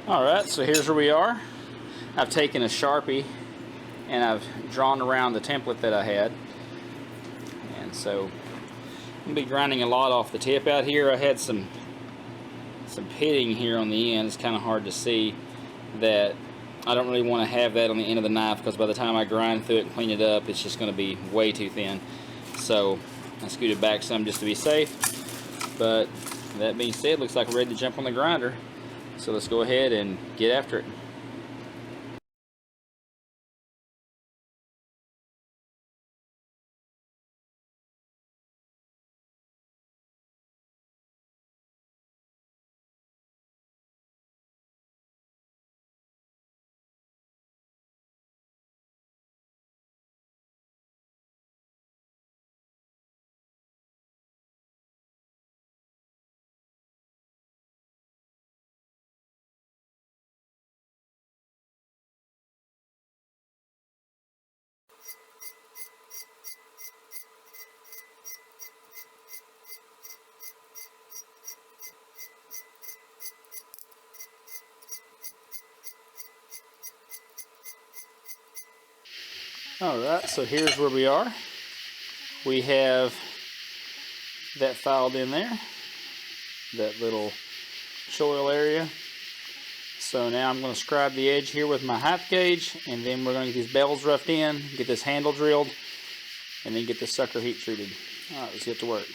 Alright, so here's where we are. I've taken a Sharpie and I've drawn around the template that I had. And so I'm going to be grinding a lot off the tip out here. I had some pitting here on the end. It's kind of hard to see that. I don't really want to have that on the end of the knife because by the time I grind through it and clean it up, it's just going to be way too thin. So I scooted back some just to be safe. But that being said, looks like we're ready to jump on the grinder. So let's go ahead and get after it. Alright, so here's where we are. We have that filed in there, that little choil area. So now I'm going to scribe the edge here with my height gauge, and then we're going to get these bevels roughed in, get this handle drilled, and then get this sucker heat treated. Alright, let's get to work.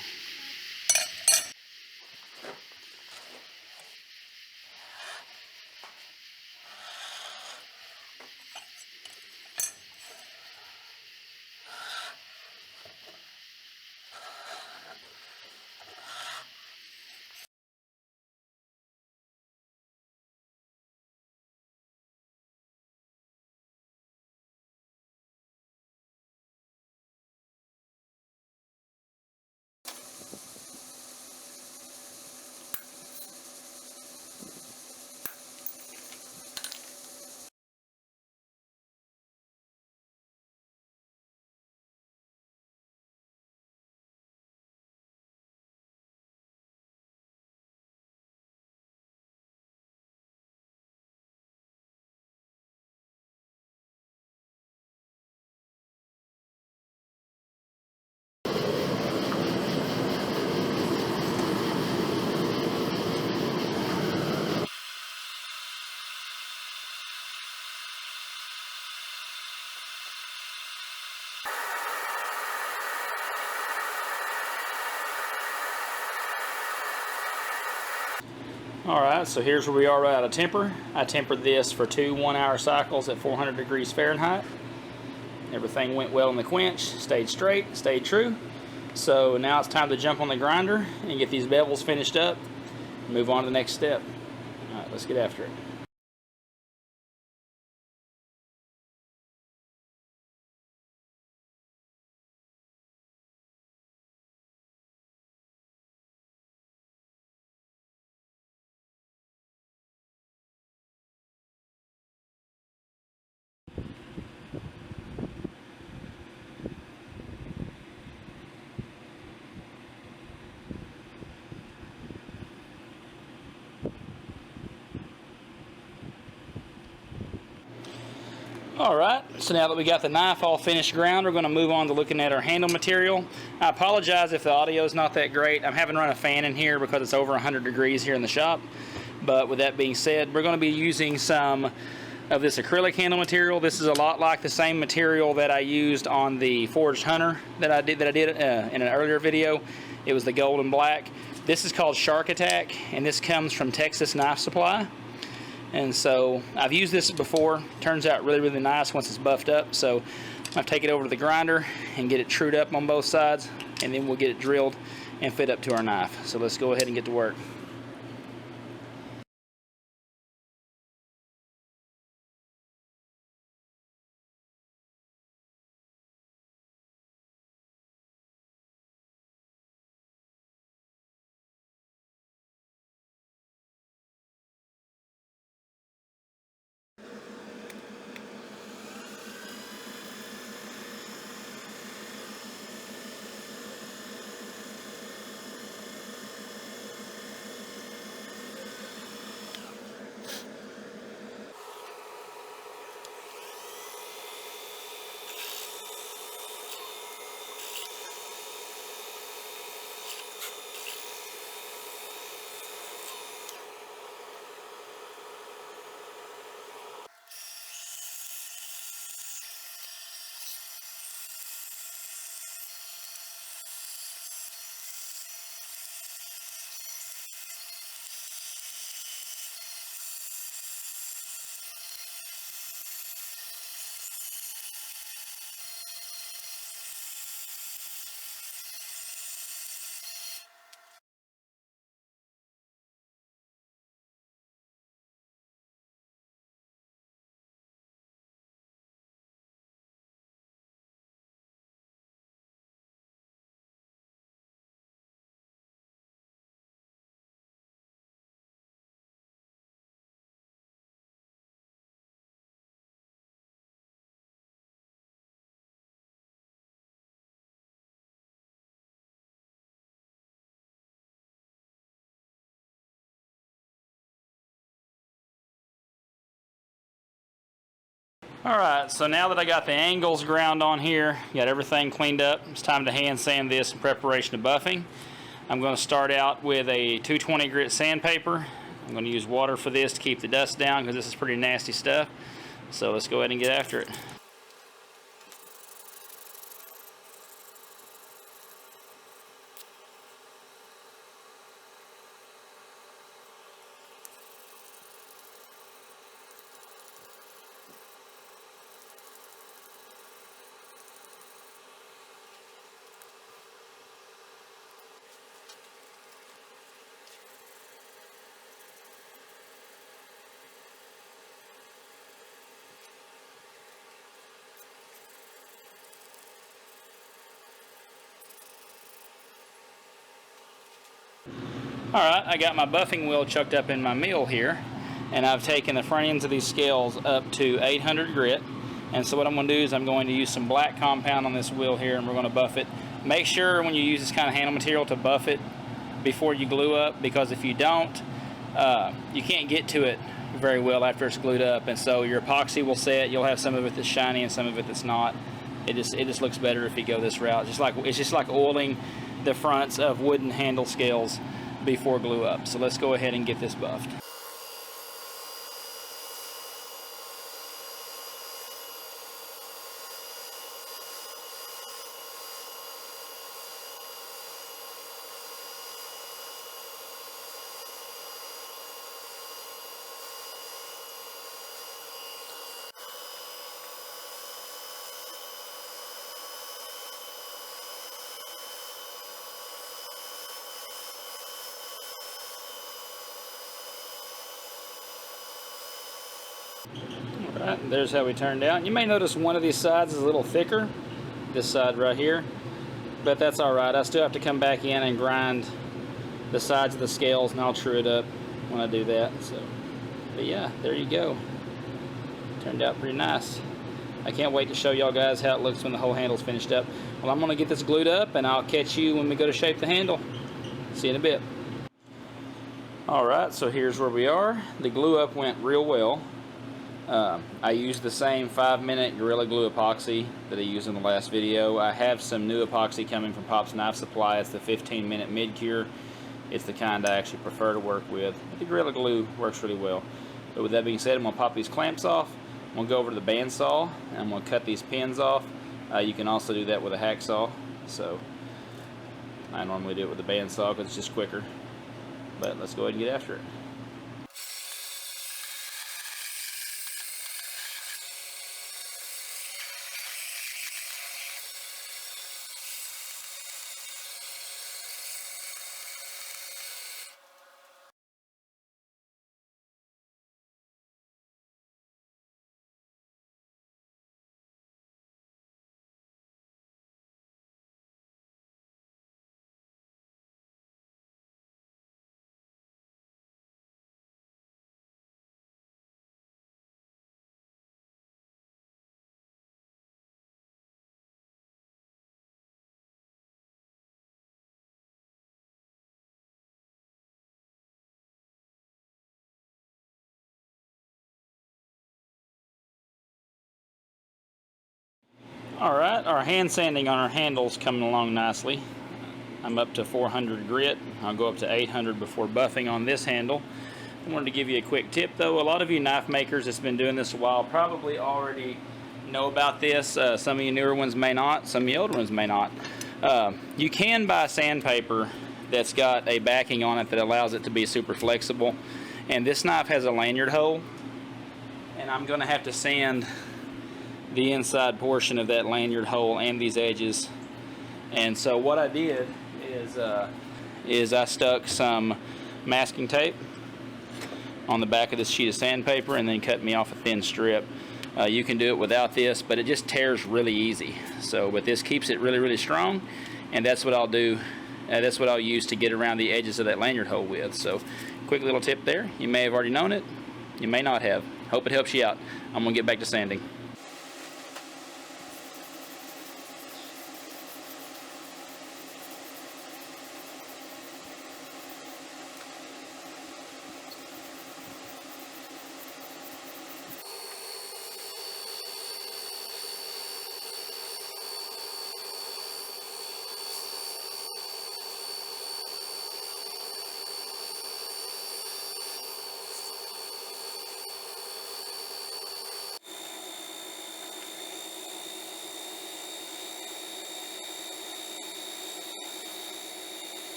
Alright, so here's where we are right out of temper. I tempered this for 2 1-hour cycles at 400 degrees Fahrenheit. Everything went well in the quench, stayed straight, stayed true. So now it's time to jump on the grinder and get these bevels finished up and move on to the next step. Alright, let's get after it. Alright, so now that we got the knife all finished ground, we're going to move on to looking at our handle material. I apologize if the audio is not that great. I'm having to run a fan in here because it's over 100 degrees here in the shop. But with that being said, we're going to be using some of this acrylic handle material. This is a lot like the same material that I used on the Forged Hunter that I did in an earlier video. It was the gold and black. This is called Shark Attack, and this comes from Texas Knife Supply. And so I've used this before. Turns out really, really nice once it's buffed up. So I'll take it over to the grinder and get it trued up on both sides, and then we'll get it drilled and fit up to our knife. So let's go ahead and get to work. Alright, so now that I got the angles ground on here, got everything cleaned up, it's time to hand sand this in preparation of buffing. I'm going to start out with a 220 grit sandpaper. I'm going to use water for this to keep the dust down because this is pretty nasty stuff. So let's go ahead and get after it. Alright, I got my buffing wheel chucked up in my mill here, and I've taken the front ends of these scales up to 800 grit. And so what I'm going to do is I'm going to use some black compound on this wheel here, and we're going to buff it. Make sure when you use this kind of handle material to buff it before you glue up, because if you don't, you can't get to it very well after it's glued up, and so your epoxy will set. You'll have some of it that's shiny and some of it that's not. It just looks better if you go this route. It's just like oiling the fronts of wooden handle scales before glue up. So let's go ahead and get this buffed. Alright, there's how we turned out. You may notice one of these sides is a little thicker, this side right here, but that's alright. I still have to come back in and grind the sides of the scales, and I'll true it up when I do that. So, but yeah, there you go. Turned out pretty nice. I can't wait to show y'all guys how it looks when the whole handle's finished up. Well, I'm going to get this glued up, and I'll catch you when we go to shape the handle. See you in a bit. Alright, so here's where we are. The glue up went real well. I used the same 5-minute Gorilla Glue epoxy that I used in the last video. I have some new epoxy coming from Pop's Knife Supply. It's the 15-minute mid-cure. It's the kind I actually prefer to work with. But the Gorilla Glue works really well. But with that being said, I'm going to pop these clamps off. I'm going to go over to the bandsaw, and I'm going to cut these pins off. You can also do that with a hacksaw. So I normally do it with the bandsaw because it's just quicker. But let's go ahead and get after it. Alright, our hand sanding on our handle's coming along nicely. I'm up to 400 grit. I'll go up to 800 before buffing on this handle. I wanted to give you a quick tip though. A lot of you knife makers that's been doing this a while probably already know about this. Some of you newer ones may not, some of you older ones may not. You can buy sandpaper that's got a backing on it that allows it to be super flexible. And this knife has a lanyard hole, and I'm going to have to sand the inside portion of that lanyard hole and these edges. And so what I did is I stuck some masking tape on the back of this sheet of sandpaper and then cut me off a thin strip. You can do it without this, but it just tears really easy. So, but this keeps it really, really strong, and that's what I'll do. That's what I'll use to get around the edges of that lanyard hole with. So, quick little tip there. You may have already known it. You may not have. Hope it helps you out. I'm gonna get back to sanding.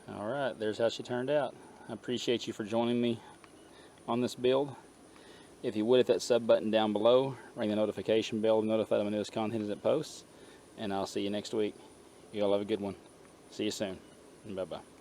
All right, there's how she turned out. I appreciate you for joining me on this build. If you would, hit that sub button down below, ring the notification bell to notify my newest content as it posts, and I'll see you next week. You all have a good one. See you soon. Bye-bye.